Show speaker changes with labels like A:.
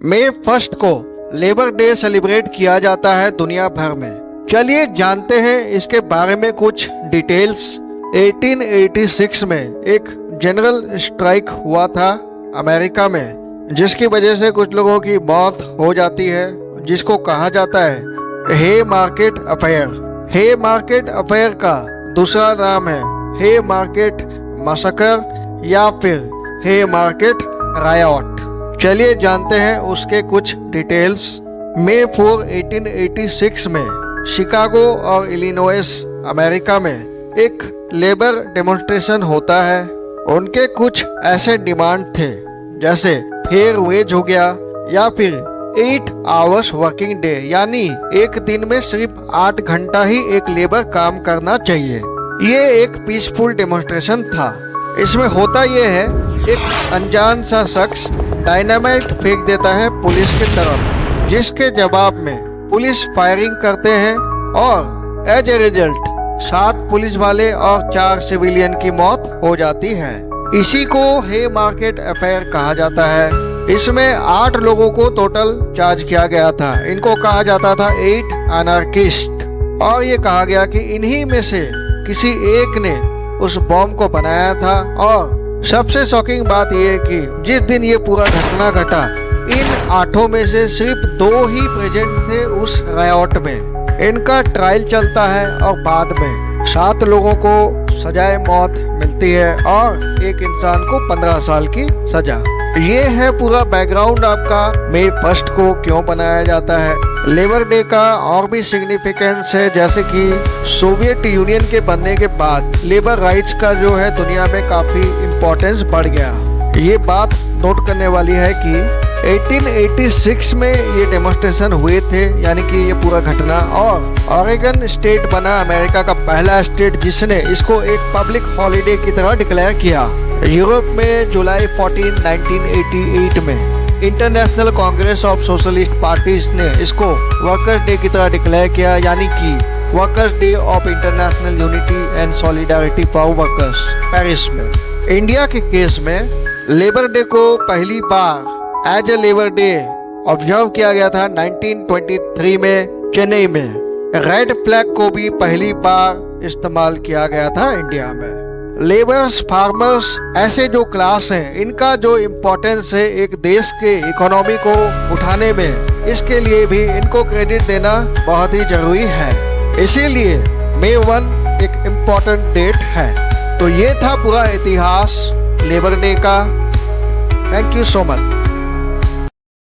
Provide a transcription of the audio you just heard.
A: मई 1 को labour day celebrate किया जाता है दुनिया भर में। चलिए जानते हैं इसके बारे में कुछ डिटेल्स। 1886 में एक जनरल स्ट्राइक हुआ था अमेरिका में, जिसकी वजह से कुछ लोगों की मौत हो जाती है, जिसको कहा जाता है हे मार्केट अफेयर। हे मार्केट अफेयर का दूसरा नाम है हे मार्केट मैसेकर या फिर हे मार्केट रायट। चलिए जानते हैं उसके कुछ डिटेल्स। मई 4, 1886 में शिकागो और इलिनॉइस अमेरिका में एक लेबर डेमोन्स्ट्रेशन होता है। उनके कुछ ऐसे डिमांड थे जैसे फेयर वेज हो गया या फिर 8 आवर्स वर्किंग डे, यानी एक दिन में सिर्फ 8 घंटा ही एक लेबर काम करना चाहिए। ये एक पीसफुल डेमोन्स्ट्रेशन था। इसमें होता ये है, एक अनजान सा शख्स डायनामाइट फेंक देता है पुलिस की तरफ, जिसके जवाब में पुलिस फायरिंग करते हैं और एज ए रिजल्ट 7 पुलिस वाले और 4 सिविलियन की मौत हो जाती है। इसी को हे मार्केट अफेयर कहा जाता है। इसमें 8 लोगों को टोटल चार्ज किया गया था। इनको कहा जाता था 8 अनार्किस्ट, और ये कहा गया कि इन्हीं में से किसी एक ने उस बॉम्ब को बनाया था। और सबसे शॉकिंग बात यह कि जिस दिन ये पूरा घटना घटा, इन 8 में से सिर्फ 2 ही प्रेजेंट थे उस रायट में। इनका ट्रायल चलता है और बाद में 7 लोगों को सजाए मौत मिलती है और एक इंसान को 15 साल की सजा। ये है पूरा बैकग्राउंड आपका मई 1 को क्यों बनाया जाता है। लेबर डे का और भी सिग्निफिकेंस है, जैसे कि सोवियत यूनियन के बनने के बाद लेबर राइट्स का जो है दुनिया में काफी इम्पोर्टेंस बढ़ गया। ये बात नोट करने वाली है कि 1886 में ये डेमोन्स्ट्रेशन हुए थे, यानी कि ये पूरा घटना, और ऑरेगन स्टेट बना अमेरिका का पहला स्टेट जिसने इसको एक पब्लिक हॉलिडे की तरह डिक्लेयर किया। यूरोप में जुलाई 14, 1988 में international Congress of socialist parties ने इसको वर्कर्स डे की तरह डिक्लेयर किया, यानी कि workers day of international unity and solidarity for workers, Paris में। इंडिया के केस में लेबर डे को पहली बार as a labour day observe किया गया था 1923 में चेन्नई में। रेड फ्लैग को भी पहली बार इस्तेमाल किया गया था इंडिया में। लेबर्स, फार्मर्स, ऐसे जो क्लास हैं, इनका जो इम्पोर्टेंस है एक देश के इकोनॉमी को उठाने में, इसके लिए भी इनको क्रेडिट देना बहुत ही जरूरी है। इसीलिए मई 1 एक इम्पोर्टेंट डेट है। तो ये था पूरा इतिहास लेबर डे का। Thank you so much.